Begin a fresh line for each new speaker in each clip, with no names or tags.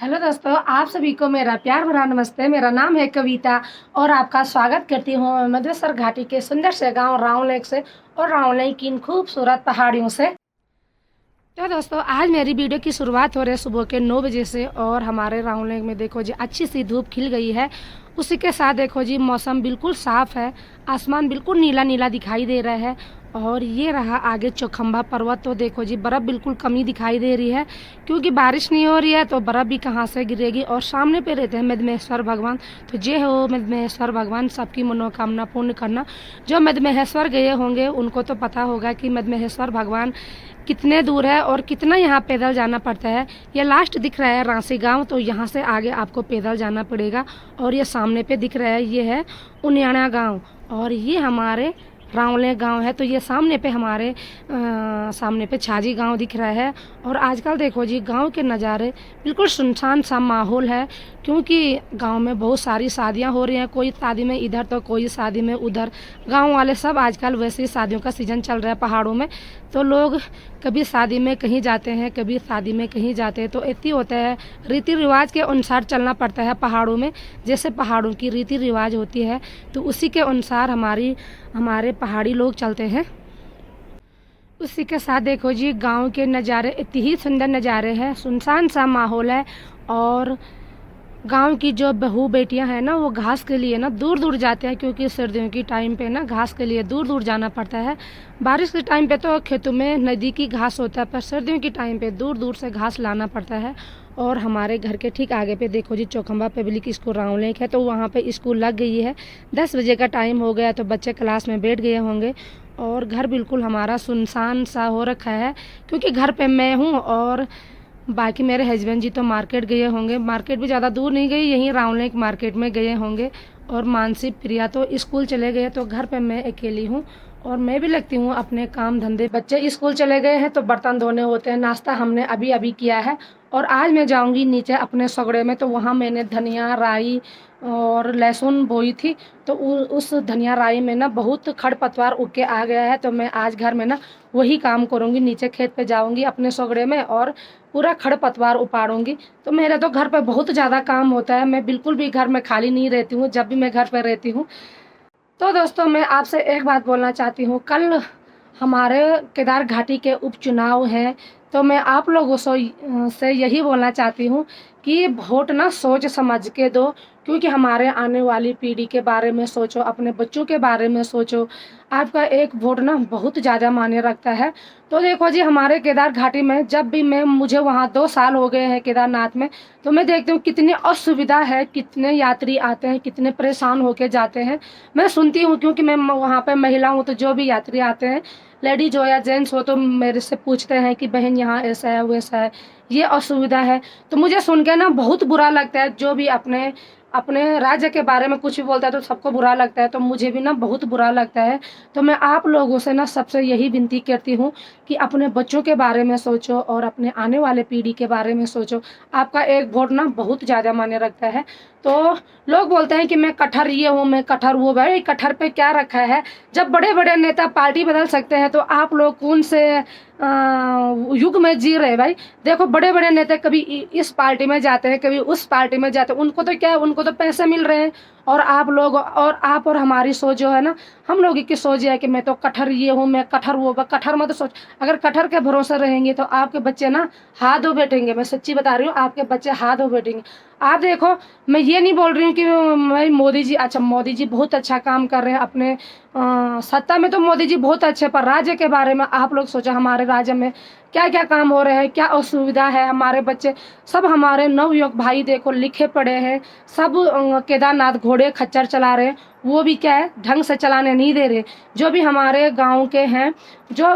Hello दोस्तों, आप सभी को मेरा प्यार भरा नमस्ते। मेरा नाम है कविता और आपका स्वागत करती हूँ मैं मधेश्वर घाटी के सुंदर से गांव रावलेक से और रावलेक की इन खूबसूरत पहाड़ियों से। तो दोस्तों, आज मेरी वीडियो की शुरुआत हो रही है सुबह के 9 बजे से और हमारे रावलेक में देखो जी अच्छी सी धूप खिल गई है। उसी के साथ देखो जी मौसम बिल्कुल साफ़ है, आसमान बिल्कुल नीला नीला दिखाई दे रहा है। और ये रहा आगे चौखंबा पर्वत, तो देखो जी बर्फ़ बिल्कुल कमी दिखाई दे रही है क्योंकि बारिश नहीं हो रही है तो बर्फ़ भी कहाँ से गिरेगी। और सामने पे रहते हैं मद्महेश्वर भगवान, तो जय हो मद्महेश्वर भगवान, सबकी मनोकामना पूर्ण करना। जो मद्महेश्वर गए होंगे उनको तो पता होगा कि मद्महेश्वर भगवान कितने दूर है और कितना यहाँ पैदल जाना पड़ता है। ये लास्ट दिख रहा है रांसी गांव, तो यहाँ से आगे आपको पैदल जाना पड़ेगा। और ये सामने पे दिख रहा है ये है उनियाना गांव और ये हमारे रावलेक गांव है। तो ये सामने पे हमारे सामने पे छाजी गांव दिख रहा है। और आजकल देखो जी गांव के नज़ारे बिल्कुल सुनसान सा माहौल है क्योंकि गांव में बहुत सारी शादियां हो रही हैं, कोई शादी में इधर तो कोई शादी में उधर। गांव वाले सब आजकल वैसे ही शादियों का सीज़न चल रहा है पहाड़ों में, तो लोग कभी शादी में कहीं जाते हैं, कभी शादी में कहीं जाते हैं। तो इतनी होता है, रीति रिवाज के अनुसार चलना पड़ता है पहाड़ों में। जैसे पहाड़ों की रीति रिवाज होती है तो उसी के अनुसार हमारे पहाड़ी लोग चलते हैं। उसी के साथ देखो जी गांव के नज़ारे इतनी ही सुंदर नज़ारे हैं, सुनसान सा माहौल है। और गांव की जो बहू बेटियां हैं ना वो घास के लिए ना दूर दूर जाते हैं क्योंकि सर्दियों की टाइम पे ना घास के लिए दूर दूर जाना पड़ता है। बारिश के टाइम पे तो खेतों में नदी की घास होता है, पर सर्दियों की टाइम पे दूर दूर से घास लाना पड़ता है। और हमारे घर के ठीक आगे पे देखो जी चौखंबा पब्लिक स्कूल रावलेक है, तो वहाँ पे स्कूल लग गई है। 10 बजे का टाइम हो गया तो बच्चे क्लास में बैठ गए होंगे। और घर बिल्कुल हमारा सुनसान सा हो रखा है क्योंकि घर पे मैं हूँ और बाकी मेरे हस्बैंड जी तो मार्केट गए होंगे। मार्केट भी ज़्यादा दूर नहीं गई, यहीं रावलेक मार्केट में गए होंगे। और मानसी प्रिया तो स्कूल चले गए, तो घर पे मैं अकेली हूँ और मैं भी लगती हूँ अपने काम धंधे। बच्चे स्कूल चले गए हैं तो बर्तन धोने होते हैं। नाश्ता हमने अभी अभी किया है और आज मैं जाऊँगी नीचे अपने सगड़े में, तो वहाँ मैंने धनिया राई और लहसुन बोई थी। तो उस धनिया राई में ना बहुत खरपतवार उग के आ गया है, तो मैं आज घर में ना वही काम करूँगी। नीचे खेत पे जाऊँगी अपने सगड़े में और पूरा खरपतवार उपाड़ूंगी। तो मेरे तो घर पे बहुत ज़्यादा काम होता है, मैं बिल्कुल भी घर में खाली नहीं रहती हूँ जब भी मैं घर पे रहती हूँ। तो दोस्तों, मैं आपसे एक बात बोलना चाहती हूँ, कल हमारे केदार घाटी के उपचुनाव हैं, तो मैं आप लोगों से यही बोलना चाहती हूँ कि वोट ना सोच समझ के दो, क्योंकि हमारे आने वाली पीढ़ी के बारे में सोचो, अपने बच्चों के बारे में सोचो। आपका एक वोट ना बहुत ज़्यादा मायने रखता है। तो देखो जी हमारे केदार घाटी में जब भी मुझे वहाँ 2 साल हो गए हैं केदारनाथ में, तो मैं देखती हूँ कितनी असुविधा है, कितने यात्री आते हैं, कितने परेशान होके जाते हैं। मैं सुनती हूँ क्योंकि मैं वहाँ पे महिला हूँ, तो जो भी यात्री आते हैं, लेडीज हो या जेंट्स हो, तो मेरे से पूछते हैं कि बहन यहाँ ऐसा है वैसा है, ये असुविधा है। तो मुझे सुन के ना बहुत बुरा लगता है। जो भी अपने अपने राज्य के बारे में कुछ भी बोलता है तो सबको बुरा लगता है, तो मुझे भी ना बहुत बुरा लगता है। तो मैं आप लोगों से ना सबसे यही विनती करती हूँ कि अपने बच्चों के बारे में सोचो और अपने आने वाले पीढ़ी के बारे में सोचो। आपका एक वोट ना बहुत ज़्यादा मायने रखता है। तो लोग बोलते हैं कि मैं कटहर ये हूँ, मैं कटहर वो। भाई कटहर पे क्या रखा है? जब बड़े बड़े नेता पार्टी बदल सकते हैं तो आप लोग कौन से युग में जी रहे भाई? देखो बड़े बड़े नेता कभी इस पार्टी में जाते हैं, कभी उस पार्टी में जाते हैं, उनको तो क्या है, उनको तो पैसे मिल रहे हैं। और आप लोग और हमारी सोच जो है ना, हम लोग की सोच है कि मैं तो कटहर ये हूँ, मैं कटहर वो। कटहर मत सोच, अगर कटहर के भरोसे रहेंगे तो आपके बच्चे ना हाथ धो बैठेंगे। मैं सच्ची बता रही हूँ, आपके बच्चे हाथ धो बैठेंगे। आप देखो, मैं ये नहीं बोल रही हूँ कि भाई मोदी जी, अच्छा मोदी जी बहुत अच्छा काम कर रहे हैं अपने सत्ता में, तो मोदी जी बहुत अच्छे, पर राज्य के बारे में आप लोग सोचो, हमारे राज्य में क्या क्या काम हो रहे हैं, क्या असुविधा है। हमारे बच्चे सब, हमारे नवयुवक भाई देखो लिखे पड़े हैं, सब केदारनाथ घोड़े खच्चर चला रहे हैं, वो भी क्या है ढंग से चलाने नहीं दे रहे। जो भी हमारे गांव के हैं, जो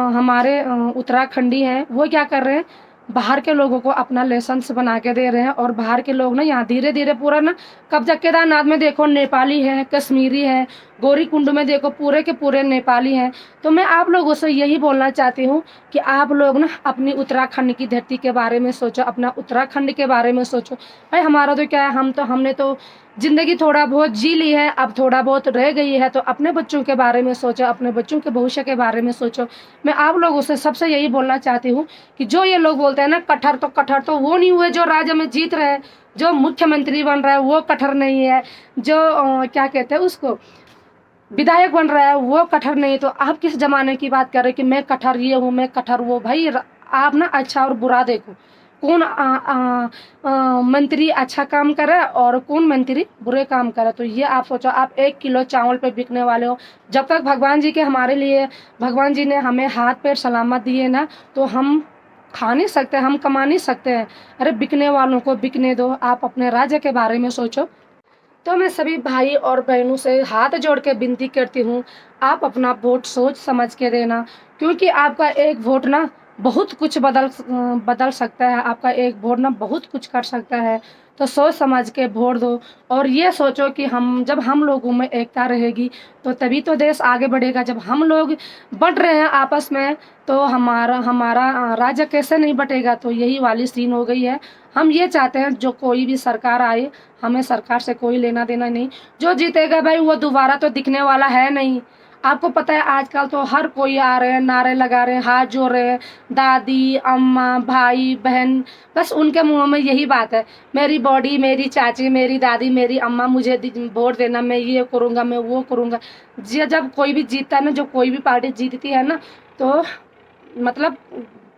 हमारे उत्तराखंडी हैं, वो क्या कर रहे हैं, बाहर के लोगों को अपना लाइसेंस बना के दे रहे हैं। और बाहर के लोग ना यहाँ धीरे धीरे पूरा ना कब्जा, केदारनाथ में देखो नेपाली है, कश्मीरी है, गौरीकुंड में देखो पूरे के पूरे नेपाली हैं। तो मैं आप लोगों से यही बोलना चाहती हूँ कि आप लोग ना अपनी उत्तराखंड की धरती के बारे में सोचो, अपना उत्तराखंड के बारे में सोचो। भाई हमारा तो क्या है, हमने तो ज़िंदगी थोड़ा बहुत जी ली है, अब थोड़ा बहुत रह गई है, तो अपने बच्चों के बारे में सोचो, अपने बच्चों के भविष्य के बारे में सोचो। मैं आप लोगों से सबसे यही बोलना चाहती हूँ कि जो ये लोग बोलते हैं ना कटहर तो वो नहीं हुए जो राज्य में जीत रहे हैं, जो मुख्यमंत्री बन रहा है वो कटहर नहीं है, जो क्या कहते हैं उसको विधायक बन रहा है वो कटहर नहीं। तो आप किस जमाने की बात कर रहे हैं कि मैं कटहर ये हूँ, मैं कटहर वो। भाई आप ना अच्छा और बुरा देखो, कौन मंत्री अच्छा काम करे और कौन मंत्री बुरे काम करे। तो ये आप सोचो, आप 1 किलो चावल पे बिकने वाले हो। जब तक भगवान जी के हमारे लिए, भगवान जी ने हमें हाथ पैर सलामत दिए ना, तो हम खा नहीं सकते, हम कमा नहीं सकते हैं। अरे बिकने वालों को बिकने दो, आप अपने राज्य के बारे में सोचो। तो मैं सभी भाई और बहनों से हाथ जोड़ के विनती करती हूँ, आप अपना वोट सोच समझ के देना, क्योंकि आपका एक वोट ना बहुत कुछ बदल सकता है। आपका एक वोट ना बहुत कुछ कर सकता है। तो सोच समझ के वोट दो, और ये सोचो कि जब हम लोगों में एकता रहेगी तो तभी तो देश आगे बढ़ेगा। जब हम लोग बढ़ रहे हैं आपस में, तो हमारा हमारा राज्य कैसे नहीं बटेगा। तो यही वाली सीन हो गई है। हम ये चाहते हैं जो कोई भी सरकार आए, हमें सरकार से कोई लेना देना नहीं। जो जीतेगा भाई वो दोबारा तो दिखने वाला है नहीं। आपको पता है आजकल तो हर कोई आ रहे हैं, नारे लगा रहे हैं, हाथ जोड़ रहे हैं, दादी अम्मा भाई बहन, बस उनके मुंह में यही बात है, मेरी बॉडी, मेरी चाची, मेरी दादी, मेरी अम्मा, मुझे वोट देना, मैं ये करूँगा, मैं वो करूँगा। जब कोई भी जीतता है ना, जो कोई भी पार्टी जीतती है ना, तो मतलब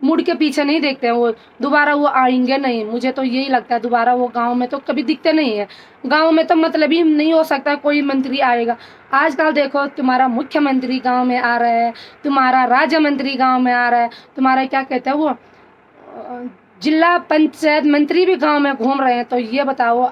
मुड़ के पीछे नहीं देखते हैं वो, दोबारा वो आएंगे नहीं। मुझे तो यही लगता है दोबारा वो गांव में तो कभी दिखते नहीं है। गांव में तो मतलब ही नहीं हो सकता कोई मंत्री आएगा। आजकल देखो तुम्हारा मुख्यमंत्री गांव में आ रहा है, तुम्हारा राज्य मंत्री गांव में आ रहा है, तुम्हारा क्या कहते हैं वो जिला पंचायत मंत्री भी गांव में घूम रहे हैं। तो ये बताओ,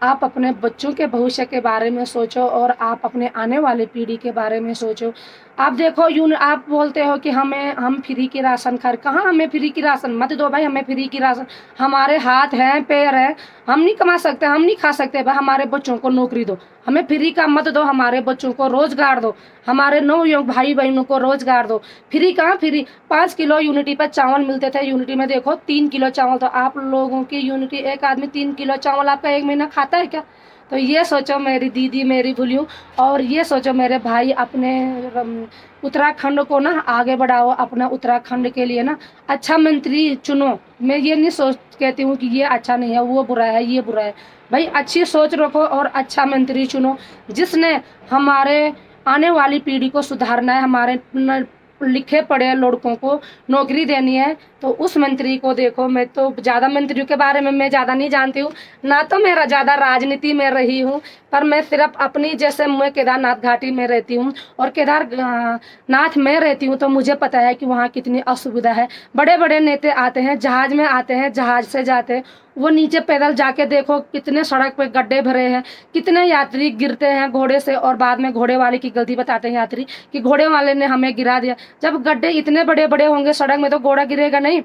आप अपने बच्चों के भविष्य के बारे में सोचो, और आप अपने आने वाले पीढ़ी के बारे में सोचो। आप देखो आप बोलते हो कि हम फ्री की राशन खा, कहाँ हमें फ्री की राशन मत दो भाई, हमें फ्री की राशन, हमारे हाथ हैं पैर है, हम नहीं कमा सकते, हम नहीं खा सकते भाई, हमारे बच्चों को नौकरी दो, हमें फ्री का मत दो, हमारे बच्चों को रोजगार दो, हमारे नवयुवक भाई बहनों को रोजगार दो। फ्री कहाँ फ्री, 5 किलो यूनिटी पर चावल मिलते थे, यूनिटी में देखो 3 किलो चावल। तो आप लोगों की यूनिटी, एक आदमी 3 किलो चावल आपका 1 महीना खाता है क्या। तो ये सोचो मेरी दीदी, मेरी भूलियों, और ये सोचो मेरे भाई, अपने उत्तराखंड को ना आगे बढ़ाओ। अपना उत्तराखंड के लिए ना अच्छा मंत्री चुनो। मैं ये नहीं कहती हूँ कि ये अच्छा नहीं है, वो बुरा है, ये बुरा है। भाई अच्छी सोच रखो और अच्छा मंत्री चुनो, जिसने हमारे आने वाली पीढ़ी को सुधारना है, हमारे लिखे पढ़े लड़कों को नौकरी देनी है। तो उस मंत्री को देखो। मैं तो ज़्यादा मंत्रियों के बारे में मैं ज़्यादा नहीं जानती हूँ, ना तो मेरा ज़्यादा राजनीति में रही हूँ, पर मैं सिर्फ अपनी, जैसे मैं केदारनाथ घाटी में रहती हूँ और केदारनाथ में रहती हूँ, तो मुझे पता है कि वहाँ कितनी असुविधा है। बड़े बड़े नेता आते हैं, जहाज में आते हैं, जहाज से जाते हैं, वो नीचे पैदल जाके देखो कितने सड़क पे गड्ढे भरे हैं, कितने यात्री गिरते हैं घोड़े से, और बाद में घोड़े वाले की गलती बताते हैं यात्री कि घोड़े वाले ने हमें गिरा दिया। जब गड्ढे इतने बड़े बड़े होंगे सड़क में तो घोड़ा गिरेगा नहीं।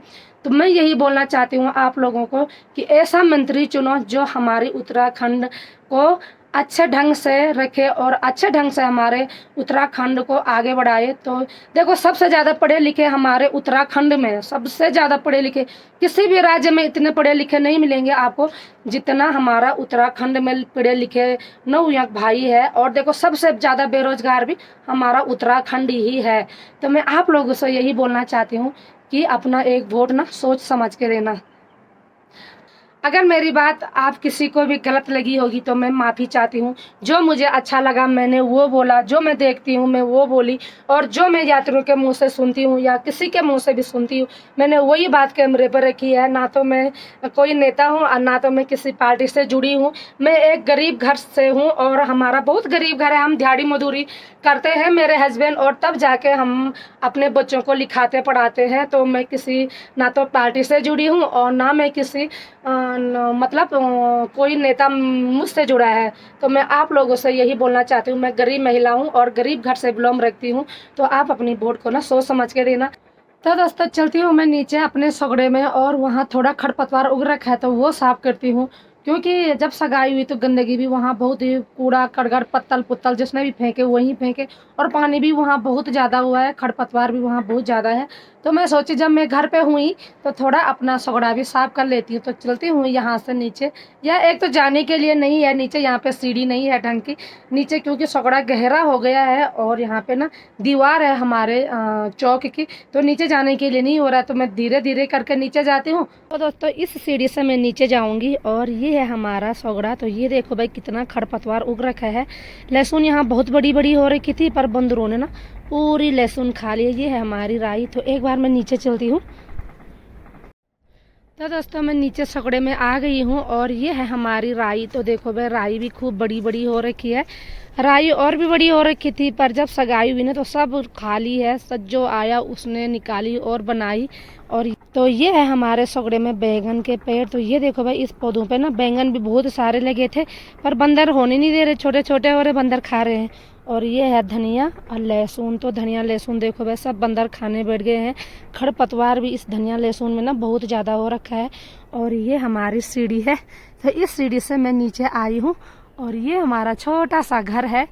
तो मैं यही बोलना चाहती हूँ आप लोगों को कि ऐसा मंत्री चुनो जो हमारी उत्तराखंड को अच्छे ढंग से रखे और अच्छे ढंग से हमारे उत्तराखंड को आगे बढ़ाए। तो देखो सबसे ज़्यादा पढ़े लिखे हमारे उत्तराखंड में, सबसे ज़्यादा पढ़े लिखे किसी भी राज्य में इतने पढ़े लिखे नहीं मिलेंगे आपको जितना हमारा उत्तराखंड में पढ़े लिखे नवयुवक भाई है। और देखो सबसे ज़्यादा बेरोजगार भी हमारा उत्तराखंड ही है। तो मैं आप लोगों से यही बोलना चाहती हूँ कि अपना एक वोट ना सोच समझ के देना। अगर मेरी बात आप किसी को भी गलत लगी होगी तो मैं माफ़ी चाहती हूँ। जो मुझे अच्छा लगा मैंने वो बोला, जो मैं देखती हूँ मैं वो बोली, और जो मैं यात्रियों के मुंह से सुनती हूँ या किसी के मुंह से भी सुनती हूँ मैंने वही बात कैमरे पर रखी है। ना तो मैं कोई नेता हूँ और ना तो मैं किसी पार्टी से जुड़ी हूँ। मैं एक गरीब घर से हूँ और हमारा बहुत गरीब घर है। हम दिहाड़ी मजदूरी करते हैं मेरे हस्बैंड, और तब जाके हम अपने बच्चों को लिखाते पढ़ाते हैं। तो मैं किसी ना तो पार्टी से जुड़ी हूँ और ना मैं किसी मतलब कोई नेता मुझसे जुड़ा है। तो मैं आप लोगों से यही बोलना चाहती हूँ, मैं गरीब महिला हूँ और गरीब घर से बिलोंग रखती हूँ। तो आप अपनी वोट को ना सोच समझ के देना। तो दोस्तों चलती हूँ मैं नीचे अपने सगड़े में, और वहाँ थोड़ा खरपतवार उग रखा है तो वो साफ करती हूँ। क्योंकि जब सगाई हुई तो गंदगी भी वहाँ बहुत ही, कूड़ा करकट पत्तल पुत्तल जिसने भी फेंके वहीं फेंके, और पानी भी वहाँ बहुत ज़्यादा हुआ है, खरपतवार भी वहाँ बहुत ज़्यादा है। तो मैं सोची जब मैं घर पे हुई तो थोड़ा अपना सगड़ा भी साफ कर लेती हूँ। तो चलती हूँ यहाँ से नीचे, या एक तो जाने के लिए नहीं है नीचे, यहाँ पे सीढ़ी नहीं है ढंग की नीचे, क्योंकि सगड़ा गहरा हो गया है और यहाँ पे ना दीवार है हमारे चौक की, तो नीचे जाने के लिए नहीं हो रहा है। तो मैं धीरे धीरे करके नीचे जाती हूँ। तो दोस्तों इस सीढ़ी से मैं नीचे जाऊंगी और ये है हमारा सगड़ा। तो ये देखो भाई कितना खरपतवार उग रखा है। लहसुन यहाँ बहुत बड़ी बड़ी हो रखी थी, पर बंदरों ने ना पूरी लहसुन खा लिया। ये है हमारी राई। तो एक बार मैं नीचे चलती हूँ। तो दोस्तों मैं नीचे सगड़े में आ गई हूँ और ये है हमारी राई। तो देखो भाई राई भी खूब बड़ी बड़ी हो रखी है। राई और भी बड़ी हो रखी थी, पर जब सगाई हुई ना तो सब खाली है, सब जो आया उसने निकाली और बनाई। और तो ये है हमारे सगड़े में बैंगन के पेड़। तो ये देखो भाई इस पौधों पे ना बैंगन भी बहुत सारे लगे थे, पर बंदर होने नहीं दे रहे, छोटे छोटे हो रहे, बंदर खा रहे हैं। और ये है धनिया और लहसुन। तो धनिया लहसुन देखो भाई सब बंदर खाने बैठ गए हैं। खरपतवार भी इस धनिया लहसुन में ना बहुत ज़्यादा हो रखा है। और ये हमारी सीढ़ी है। तो इस सीढ़ी से मैं नीचे आई हूँ और ये हमारा छोटा सा घर है।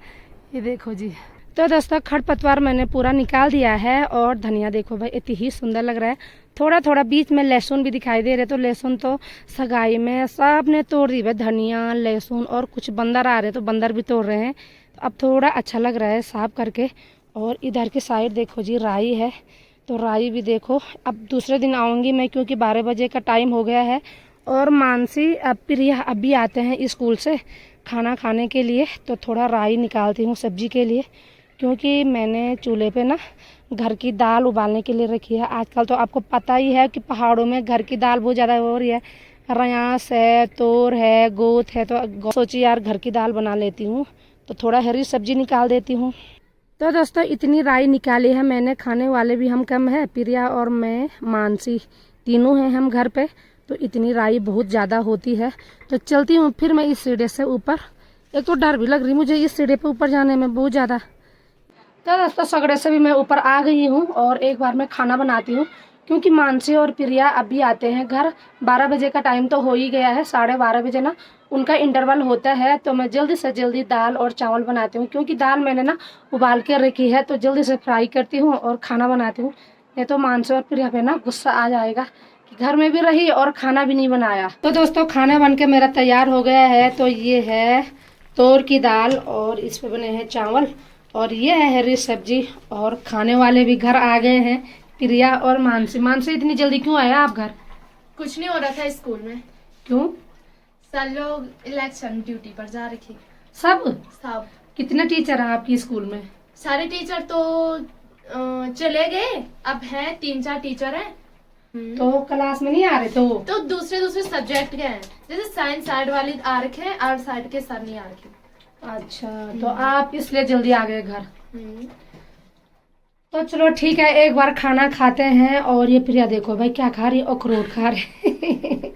ये देखो जी। तो दोस्तों खरपतवार मैंने पूरा निकाल दिया है और धनिया देखो भाई इतनी ही सुंदर लग रहा है। थोड़ा थोड़ा बीच में लहसुन भी दिखाई दे रहे। तो लहसुन तो सगाई में सब ने तोड़ दी भाई, धनिया लहसुन। और कुछ बंदर आ रहे तो बंदर भी तोड़ रहे हैं। तो अब थोड़ा अच्छा लग रहा है साफ करके। और इधर की साइड देखो जी राई है। तो राई भी देखो। अब दूसरे दिन आऊँगी मैं, क्योंकि 12 बजे का टाइम हो गया है। और मानसी अब प्रिया अभी आते हैं स्कूल से खाना खाने के लिए। तो थोड़ा राई निकालती हूँ सब्जी के लिए, क्योंकि मैंने चूल्हे पे ना घर की दाल उबालने के लिए रखी है। आजकल तो आपको पता ही है कि पहाड़ों में घर की दाल बहुत ज़्यादा हो रही है। रयास है, तोर है, गोत है। तो सोची यार घर की दाल बना लेती हूँ, तो थोड़ा हरी सब्जी निकाल देती हूँ। तो दोस्तों इतनी राई निकाली है मैंने। खाने वाले भी हम कम है, प्रिया और मैं मानसी तीनों हैं हम घर पे। तो इतनी राई बहुत ज़्यादा होती है। तो चलती हूँ फिर मैं इस सीढ़ी से ऊपर। एक तो डर भी लग रही मुझे इस सीढ़ी पे ऊपर जाने में बहुत ज़्यादा। तो दोस्तों सगड़े से भी मैं ऊपर आ गई हूँ और एक बार मैं खाना बनाती हूँ, क्योंकि मानसी और प्रिया अभी आते हैं घर। 12 बजे का टाइम तो हो ही गया है, 12:30 बजे ना उनका इंटरवल होता है। तो मैं जल्दी से जल्दी दाल और चावल बनाती हूँ, क्योंकि दाल मैंने ना उबाल के रखी है। तो जल्दी से फ्राई करती हूँ और खाना बनाती हूँ, नहीं तो मानसी और प्रिया पे ना गुस्सा आ जाएगा कि घर में भी रही और खाना भी नहीं बनाया। तो दोस्तों खाना बन के मेरा तैयार हो गया है। तो ये है तोर की दाल और इस पे बने हैं चावल, और ये है हरी सब्जी। और खाने वाले भी घर आ गए हैं, प्रिया और मानसी। मानसी इतनी जल्दी क्यों आया आप घर?
कुछ नहीं हो रहा था स्कूल में।
क्यों?
सब लोग इलेक्शन ड्यूटी पर जा रखे।
सब?
सब।
कितने टीचर हैं आपकी स्कूल में?
सारे टीचर तो चले गए, अब हैं 3-4 टीचर हैं।
तो क्लास में नहीं आ रहे?
तो दूसरे सब्जेक्ट के हैं, जैसे साइंस साइड वाले आ रखे हैं, आर्ट साइड के सर नहीं आ रखे।
अच्छा, तो आप इसलिए जल्दी आ गए घर। तो चलो ठीक है, एक बार खाना खाते हैं। और ये प्रिया देखो भाई क्या खा रही है, अखरोट खा रही है।